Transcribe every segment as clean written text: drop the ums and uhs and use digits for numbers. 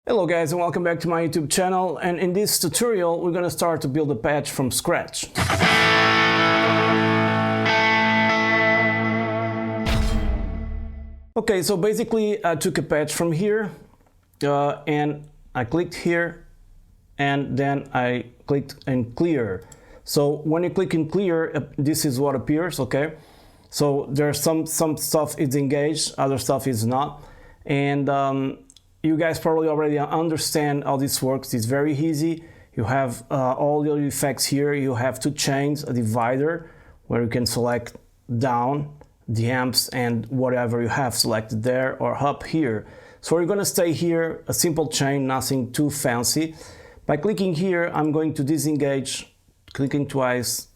Hello guys and welcome back to my YouTube channel, and in this tutorial we're gonna start to build a patch from scratch. Okay, so basically I took a patch from here and I clicked here and then I clicked in clear. So when you click in clear, this is what appears, okay? So there's some stuff is engaged, other stuff is not, and you guys probably already understand how this works. It's very easy. You have all your effects here. You have two chains, a divider where you can select down the amps and whatever you have selected there, or up here. So we're going to stay here, a simple chain, nothing too fancy. By clicking here, I'm going to disengage, clicking twice,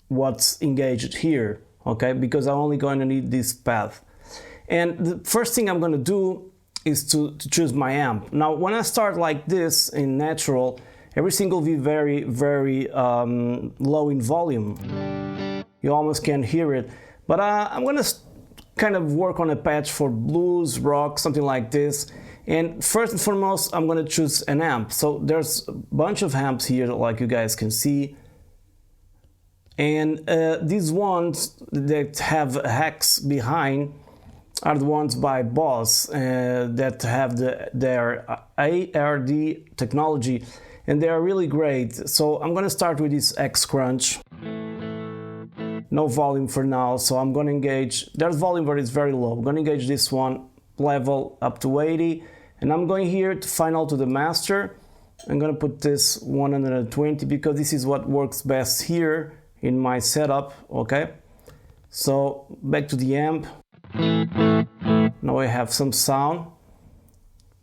what's engaged here, okay? Because I'm only going to need this path. And the first thing I'm going to do is to choose my amp. Now when I start like this in natural, everything will be very low in volume. You almost can't hear it, but I'm gonna kind of work on a patch for blues, rock, something like this. And first and foremost, I'm gonna choose an amp. So there's a bunch of amps here, like you guys can see. And these ones that have a hex behind are the ones by Boss that have their ARD technology, and they are really great. So I'm going to start with this X Crunch. No volume for now, so I'm going to engage. There's volume, but it's very low. I'm going to engage this one, level up to 80, and I'm going here to final to the master. I'm going to put this 120 because this is what works best here in my setup, okay? So back to the amp. Now I have some sound,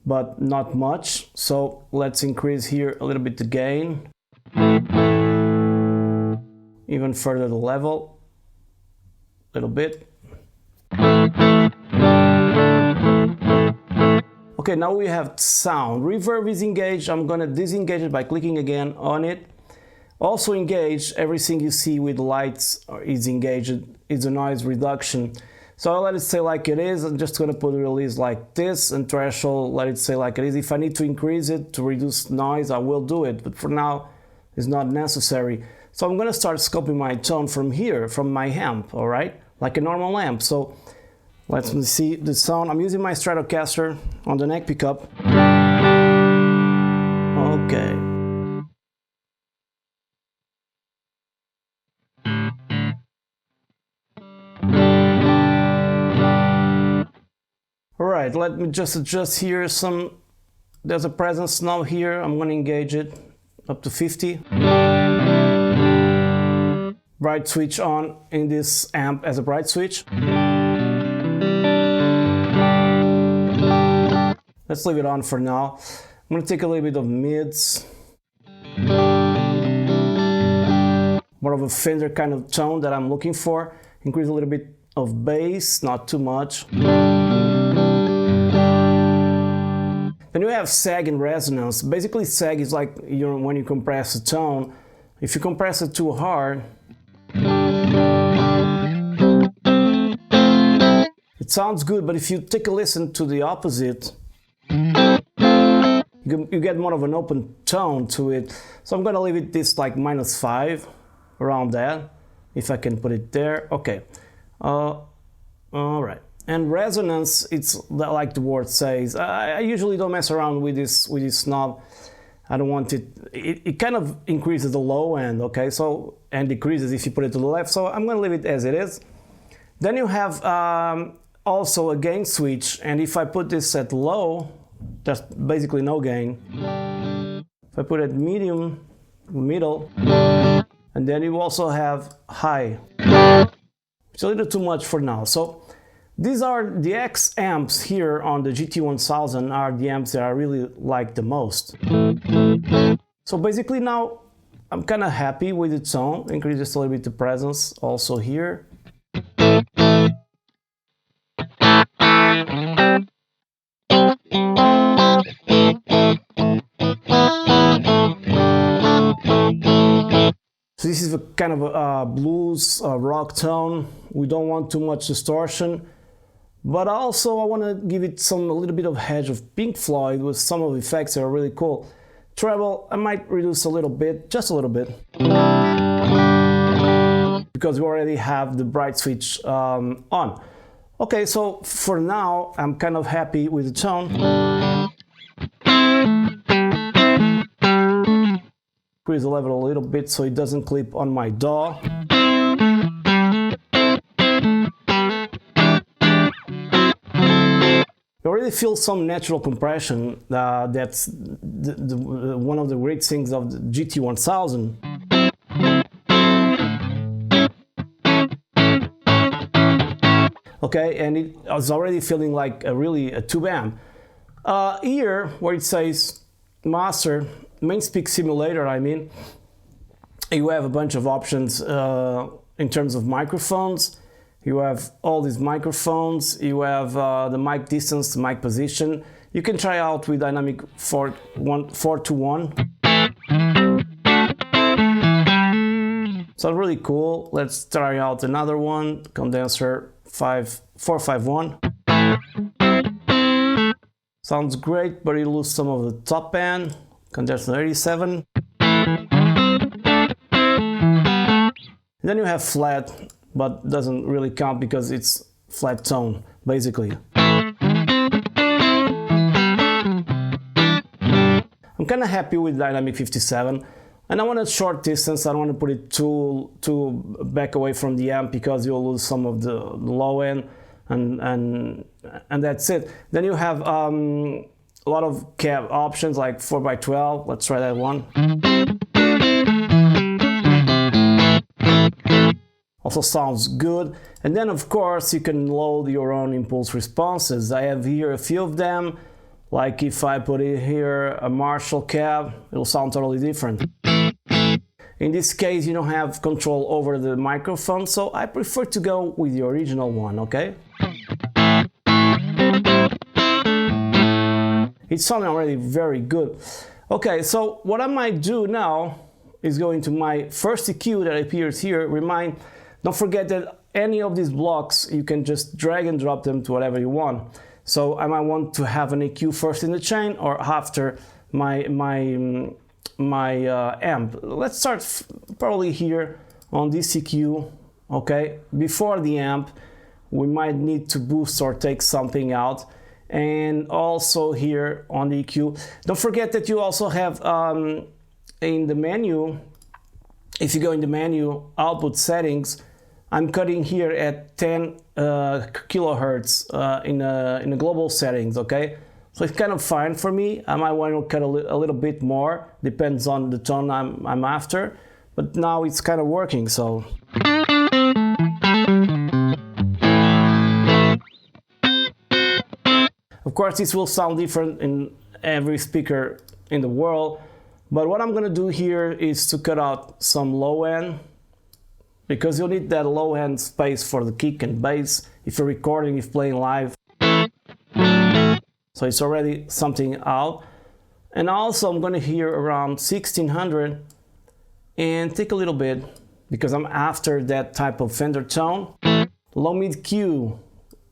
but not much, so let's increase here a little bit the gain, even further the level, a little bit. Okay, now we have sound. Reverb is engaged. I'm gonna disengage it by clicking again on it. Also engaged, everything you see with lights is engaged, it's a noise reduction. So I'll let it stay like it is. I'm just going to put a release like this, and threshold, let it stay like it is. If I need to increase it to reduce noise, I will do it, but for now it's not necessary. So I'm going to start scoping my tone from here, from my amp, all right? Like a normal amp. So let's see the sound. I'm using my Stratocaster on the neck pickup. Okay. Alright, let me just adjust here there's a presence now here, I'm going to engage it up to 50. Bright switch on in this amp as a bright switch. Let's leave it on for now. I'm going to take a little bit of mids. More of a Fender kind of tone that I'm looking for. Increase a little bit of bass, not too much. Then you have sag and resonance. Basically sag is like when you compress a tone. If you compress it too hard, it sounds good, but if you take a listen to the opposite, you get more of an open tone to it. So I'm gonna leave it this like -5, around that, if I can put it there. Okay, all right. And resonance, it's like the word says. I usually don't mess around with this knob. I don't want it. It kind of increases the low end, okay? So, and decreases if you put it to the left. So I'm gonna leave it as it is. Then you have also a gain switch, and if I put this at low, there's basically no gain. If I put it medium, middle, and then you also have high. It's a little too much for now. So these are the X amps here on the GT-1000 are the amps that I really like the most. So basically now I'm kind of happy with the tone. Increase just a little bit the presence also here. So this is a kind of a blues rock tone. We don't want too much distortion, But also I want to give it a little bit of edge of Pink Floyd with some of the effects that are really cool. Treble, I might reduce a little bit, just a little bit, because we already have the bright switch on. Okay, so for now I'm kind of happy with the tone. Increase the level a little bit so it doesn't clip on my DAW. You already feel some natural compression. That's one of the great things of the GT-1000. Okay, and it was already feeling like a tube amp. Here, where it says Master, Main Speak Simulator, I mean, you have a bunch of options in terms of microphones. You have all these microphones, you have the mic distance, the mic position. You can try out with dynamic 4 to 1. So really cool. Let's try out another one, condenser 451. Sounds great, but you lose some of the top end, condenser 87. Then you have flat, but doesn't really count because it's flat tone, basically. I'm kind of happy with dynamic 57, and I want a short distance. I don't want to put it too back away from the amp because you'll lose some of the low end, and that's it. Then you have a lot of cab options like 4x12. Let's try that one. Also sounds good. And then of course you can load your own impulse responses. I have here a few of them. Like if I put it here a Marshall cab, it'll sound totally different. In this case you don't have control over the microphone, so I prefer to go with the original one, okay? It's sounding already very good. Okay, so what I might do now is go into my first EQ that appears here. Don't forget that any of these blocks, you can just drag and drop them to whatever you want. So I might want to have an EQ first in the chain or after my amp. Let's start probably here on this EQ, okay? Before the amp, we might need to boost or take something out. And also here on the EQ. Don't forget that you also have in the menu, if you go in the menu, output settings, I'm cutting here at 10 kilohertz in a global settings, okay? So it's kind of fine for me. I might want to cut a little bit more, depends on the tone I'm after, but now it's kind of working, so. Of course, this will sound different in every speaker in the world, but what I'm gonna do here is to cut out some low end, because you'll need that low end space for the kick and bass if you're recording, if playing live. So it's already something out. And also I'm gonna hear around 1600 and take a little bit, because I'm after that type of Fender tone. Low mid Q.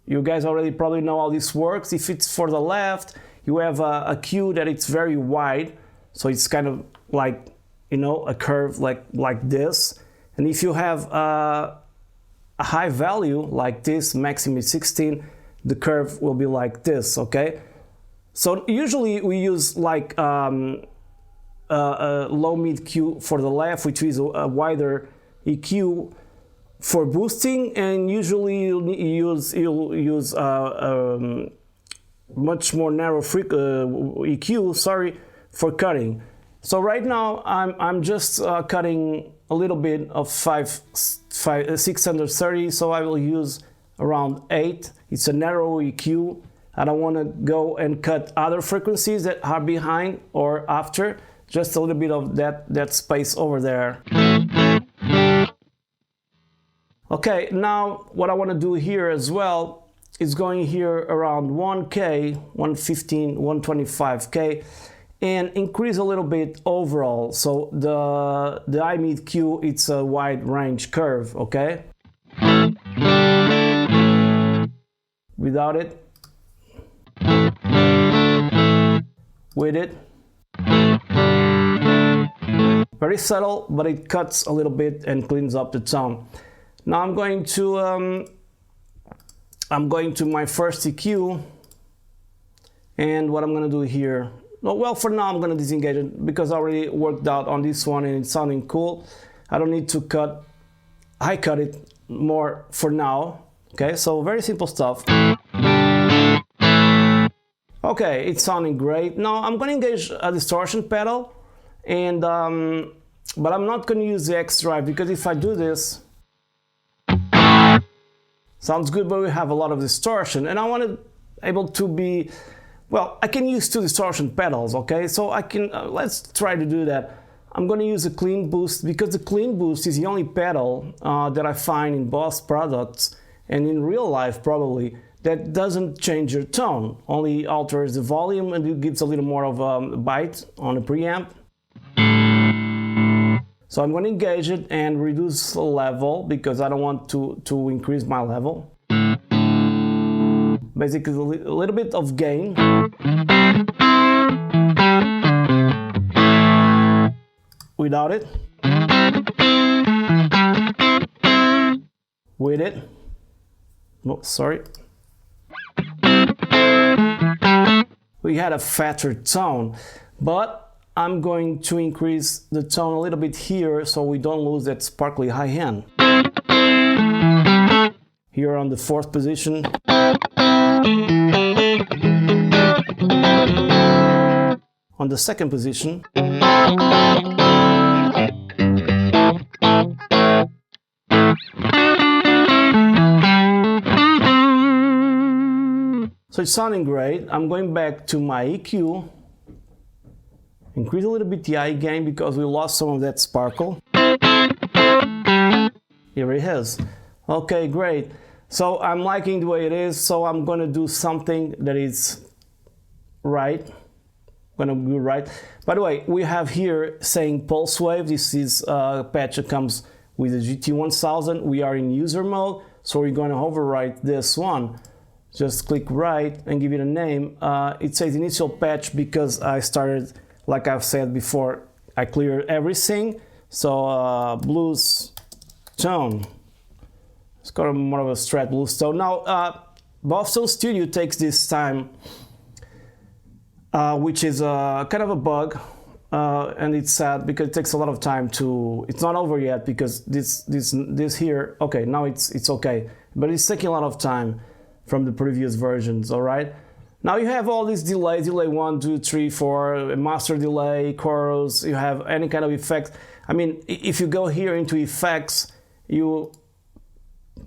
You guys already probably know how this works. If it's for the left, you have a Q that it's very wide, so it's kind of like, you know, a curve like this. And if you have a high value like this, maximum is 16, the curve will be like this, okay? So usually we use like a low mid Q for the left, which is a wider EQ for boosting, and usually you'll use much more narrow EQ, for cutting. So right now I'm just cutting a little bit of 630, so I will use around 8. It's a narrow EQ. I don't want to go and cut other frequencies that are behind or after, just a little bit of that space over there. Okay, now what I want to do here as well is going here around 1K, 115, 125K, and increase a little bit overall. So the I mid Q, it's a wide range curve, okay? without it, with it. Very subtle, but it cuts a little bit and cleans up the tone. Now I'm going to my first EQ, and what I'm going to do here, well, for now I'm going to disengage it because I already worked out on this one and it's sounding cool. I don't need to high cut it more for now. Okay, so very simple stuff. Okay, it's sounding great. Now I'm going to engage a distortion pedal, and but I'm not going to use the X drive because if I do this, sounds good, but we have a lot of distortion, and I want it able to be, well, I can use 2 distortion pedals, okay? So I can, let's try to do that. I'm going to use a clean boost because the clean boost is the only pedal that I find in Boss products and in real life probably that doesn't change your tone, only alters the volume and it gives a little more of a bite on the preamp. So I'm going to engage it and reduce the level because I don't want to increase my level. Basically a little bit of gain. Without it. With it. Oh, sorry. We had a fatter tone, but I'm going to increase the tone a little bit here so we don't lose that sparkly high end. Here on the 4th position. On the 2nd position. So it's sounding great. I'm going back to my EQ. Increase a little bit the high gain because we lost some of that sparkle. Here it is. Okay, great. So I'm liking the way it is, so I'm going to do something that is right. I'm going to do right. By the way, we have here saying pulse wave. This is a patch that comes with the GT-1000. We are in user mode, so we're going to overwrite this one. Just click right and give it a name. It says initial patch because I started, like I've said before, I cleared everything. So blues tone. It's got more of a strat blues tone. Now, Boston Studio takes this time, which is kind of a bug, and it's sad because it takes a lot of time to. It's not over yet because this here. Okay, now it's okay, but it's taking a lot of time from the previous versions. All right. Now you have all these delays, delay 1, 2, 3, 4, master delay, chorus, you have any kind of effects. I mean, if you go here into effects, you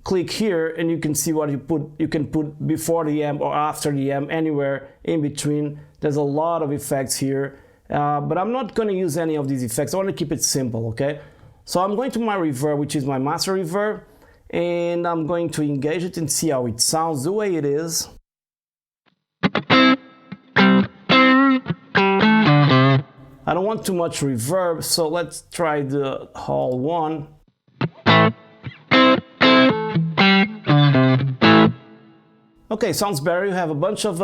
click here and you can see what you can put before the amp or after the amp, anywhere in between. There's a lot of effects here, but I'm not going to use any of these effects. I want to keep it simple, okay? So I'm going to my reverb, which is my master reverb, and I'm going to engage it and see how it sounds the way it is. I don't want too much reverb, so let's try the hall 1. Okay, sounds better. You have a bunch of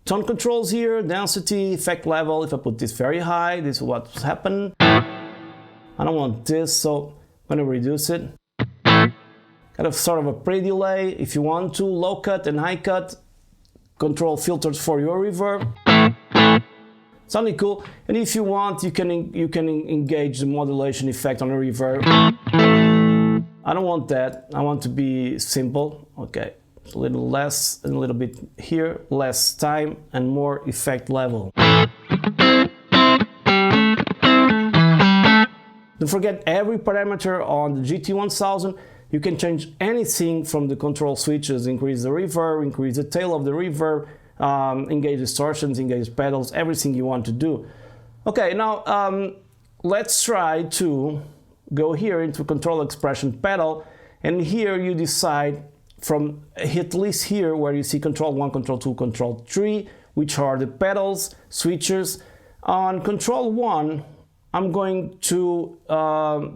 tone controls here, density, effect level. If I put this very high, this is what's happened. I don't want this, so I'm going to reduce it. Kind of sort of a pre-delay if you want to, low cut and high cut. Control filters for your reverb. Sounding cool. And if you want, you can engage the modulation effect on the reverb. I don't want that. I want to be simple. Okay, a little less and a little bit here, less time and more effect level. Don't forget every parameter on the GT-1000. You can change anything from the control switches, increase the reverb, increase the tail of the reverb, engage distortions, engage pedals, everything you want to do. Okay, now let's try to go here into control expression pedal, and here you decide from a hit list here where you see control 1, control 2, control 3, which are the pedals, switches. On control 1, I'm going to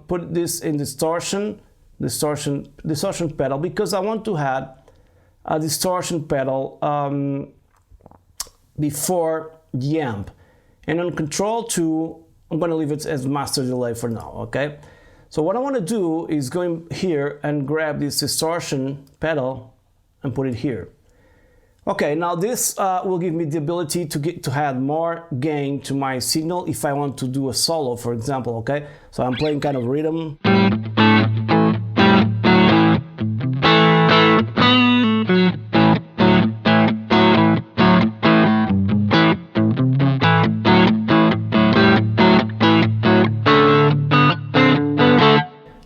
put this in distortion pedal because I want to add a distortion pedal before the amp. And on Control 2, I'm going to leave it as master delay for now, okay? So what I want to do is go in here and grab this distortion pedal and put it here. Okay, now this will give me the ability to add more gain to my signal if I want to do a solo, for example, okay? So I'm playing kind of rhythm.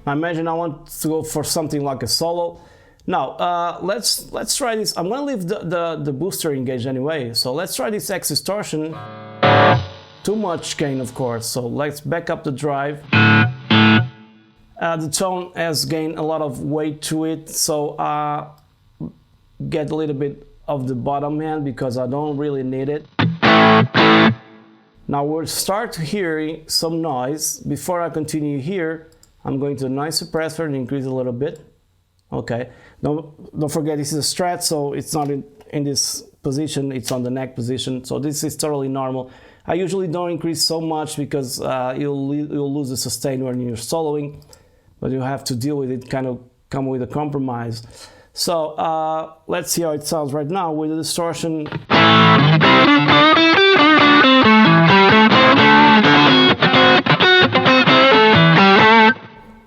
I imagine I want to go for something like a solo. Now, let's try this. I'm going to leave the booster engaged anyway, so let's try this X distortion. Too much gain, of course, so let's back up the drive. The tone has gained a lot of weight to it, so get a little bit of the bottom end because I don't really need it. Now we'll start hearing some noise. Before I continue here, I'm going to the noise suppressor and increase a little bit. Okay, don't forget this is a strat, so it's not in this position, it's on the neck position, so this is totally normal. I usually don't increase so much because you'll lose the sustain when you're soloing, but you have to deal with it, kind of come with a compromise. So let's see how it sounds right now with the distortion.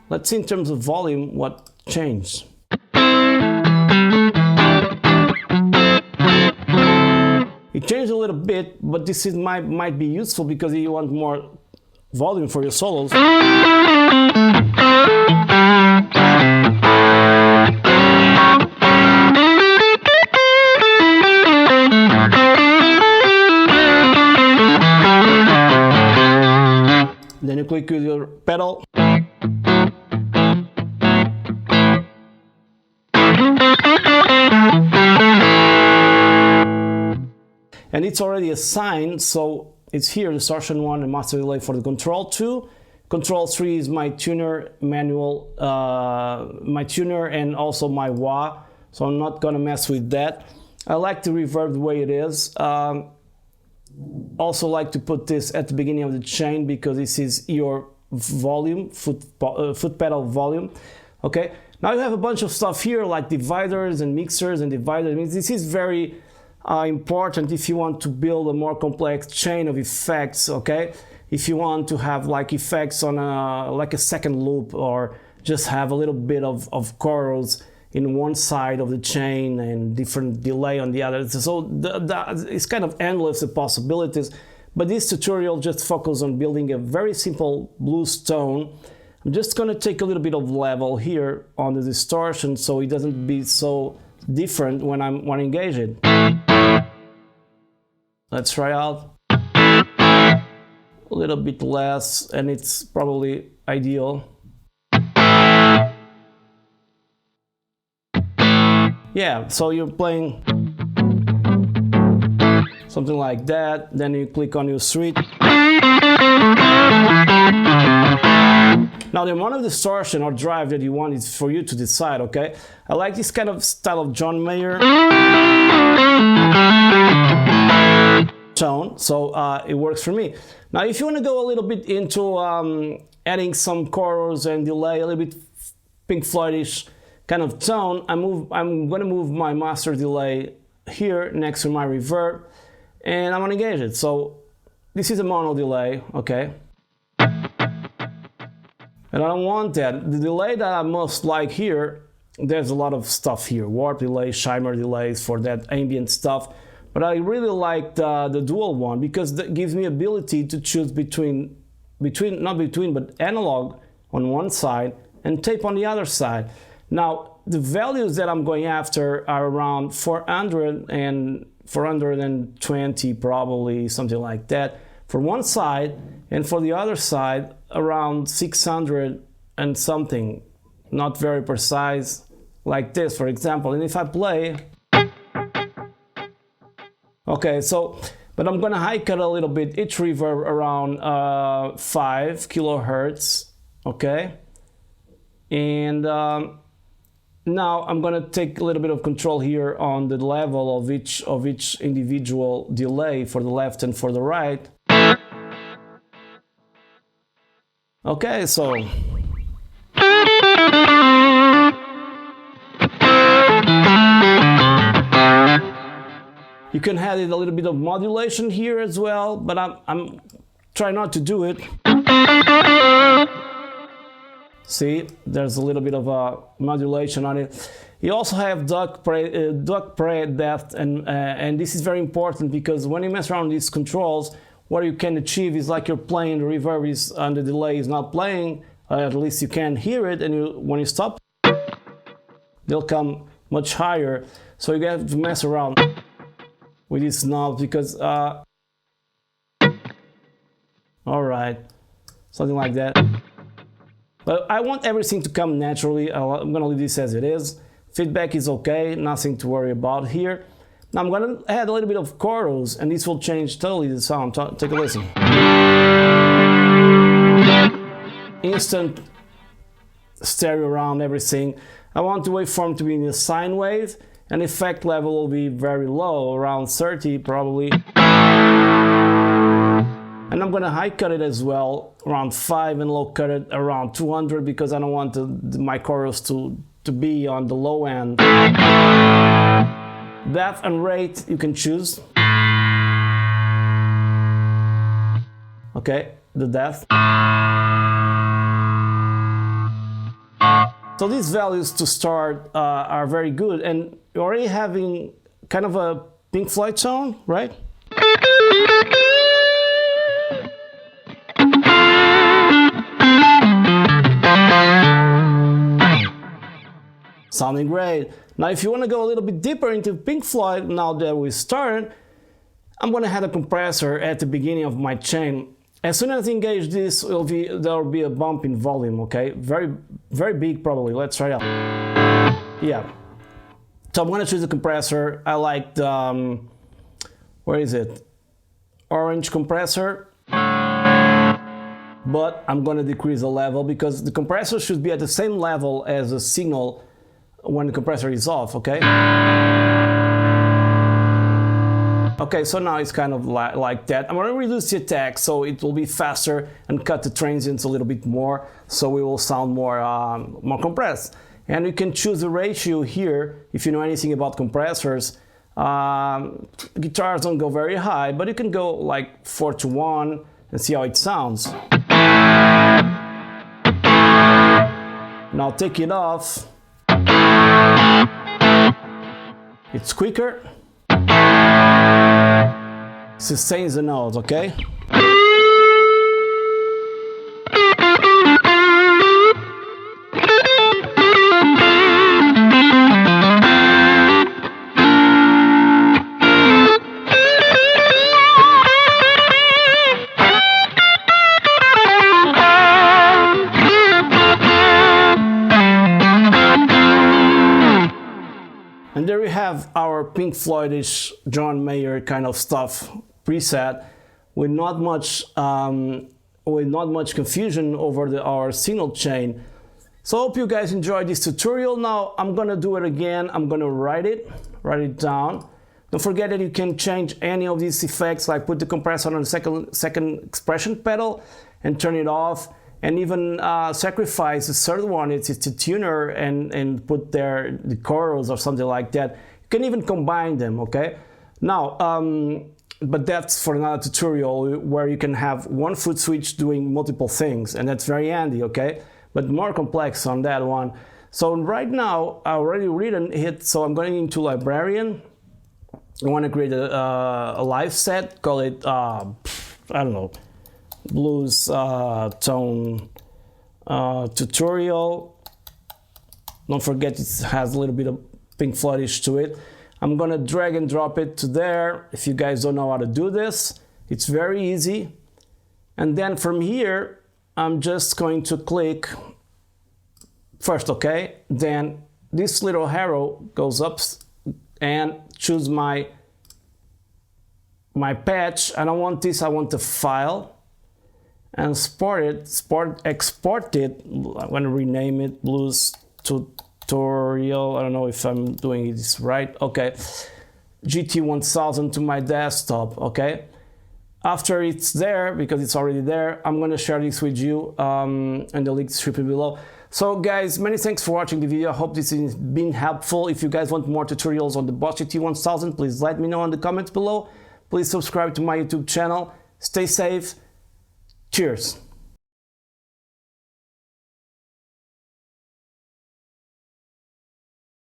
Let's see in terms of volume what changed. It changed a little bit, but this might be useful because you want more volume for your solos. Then you click with your pedal. And it's already assigned, so it's here, distortion 1 and master delay for the Control 2. Control 3 is my tuner manual, my tuner and also my wah, so I'm not gonna mess with that. I like the reverb the way it is. Also like to put this at the beginning of the chain because this is your volume, foot pedal volume. Okay, now you have a bunch of stuff here like dividers and mixers and dividers. This is very important if you want to build a more complex chain of effects, okay? If you want to have like effects on like a second loop or just have a little bit of chorus in one side of the chain and different delay on the other. So it's kind of endless the possibilities, but this tutorial just focuses on building a very simple blues tone. I'm just gonna take a little bit of level here on the distortion so it doesn't be so different when I'm engaged. Let's try out a little bit less, and it's probably ideal. Yeah, so you're playing something like that, then you click on your suite. Now the amount of distortion or drive that you want is for you to decide, okay? I like this kind of style of John Mayer tone, so it works for me. Now if you want to go a little bit into adding some chorus and delay, a little bit Pink Floydish kind of tone, I'm going to move my master delay here next to my reverb, and I'm going to engage it. So this is a mono delay, okay? And I don't want that. The delay that I most like here, there's a lot of stuff here. Warp delay, shimmer delays for that ambient stuff. But I really like the dual one because that gives me ability to choose but analog on one side and tape on the other side. Now, the values that I'm going after are around 400 and 420 probably, something like that, for one side, and for the other side, around 600 and something, not very precise, like this, for example. And if I play, okay, so, but I'm gonna high cut a little bit, each reverb around 5 kilohertz, okay? And Now I'm gonna take a little bit of control here on the level of each individual delay for the left and for the right. Okay, so you can add a little bit of modulation here as well, but I'm trying not to do it. See, there's a little bit of a modulation on it. You also have duck pre depth, and this is very important because when you mess around with these controls, what you can achieve is like you're playing, the reverb is and the delay is not playing. At least you can hear it, and when you stop, they'll come much higher. So you have to mess around with these knobs because, all right, something like that. But I want everything to come naturally. I'm gonna leave this as it is. Feedback is okay, nothing to worry about here. Now I'm gonna add a little bit of chorus, and this will change totally the sound. Take a listen. Instant stereo around everything. I want the waveform to be in a sine wave, and effect level will be very low, around 30 probably. And I'm gonna high cut it as well, around 5, and low cut it around 200 because I don't want my chorus to be on the low end. Depth and rate you can choose. Okay, the depth. So these values to start are very good, and you're already having kind of a Pink Floyd tone, right? Sounding great. Now if you want to go a little bit deeper into Pink Floyd, now that we started, I'm going to add a compressor at the beginning of my chain. As soon as I engage this, there will be a bump in volume, okay? Very, very big probably. Let's try it out. Yeah. So I'm going to choose the compressor. I like the, where is it? Orange compressor. But I'm going to decrease the level because the compressor should be at the same level as the signal when the compressor is off, okay? Okay, so now it's kind of like that. I'm going to reduce the attack so it will be faster and cut the transients a little bit more, so we will sound more compressed. And you can choose the ratio here if you know anything about compressors. Guitars don't go very high, but you can go like 4:1 and see how it sounds. Now take it off. It's quicker. Sustains the note, okay? And there we have our Pink Floydish John Mayer kind of stuff preset with not much confusion over our signal chain. So I hope you guys enjoyed this tutorial. Now I'm gonna do it again. I'm gonna write it down. Don't forget that you can change any of these effects, like put the compressor on the second expression pedal and turn it off, and even sacrifice the third one. It's a tuner and put there the chorus or something like that. You can even combine them, okay? Now, but that's for another tutorial where you can have one foot switch doing multiple things, and that's very handy, okay? But more complex on that one. So right now, I already written it, so I'm going into Librarian. I want to create a live set, call it, I don't know, blues tone tutorial. Don't forget it has a little bit of Pink Floydish to it. I'm gonna drag and drop it to there. If you guys don't know how to do this, it's very easy. And then from here, I'm just going to click first, okay? Then this little arrow goes up and choose my patch. I don't want this, I want the file. And export it. I'm going to rename it Blues tutorial. I don't know if I'm doing this right. Okay, GT-1000 to my desktop. Okay, after it's there, because it's already there, I'm gonna share this with you and the link description below. So guys, many thanks for watching the video. I hope this has been helpful. If you guys want more tutorials on the Boss GT-1000, please let me know in the comments below. Please subscribe to my YouTube channel. Stay safe. Cheers.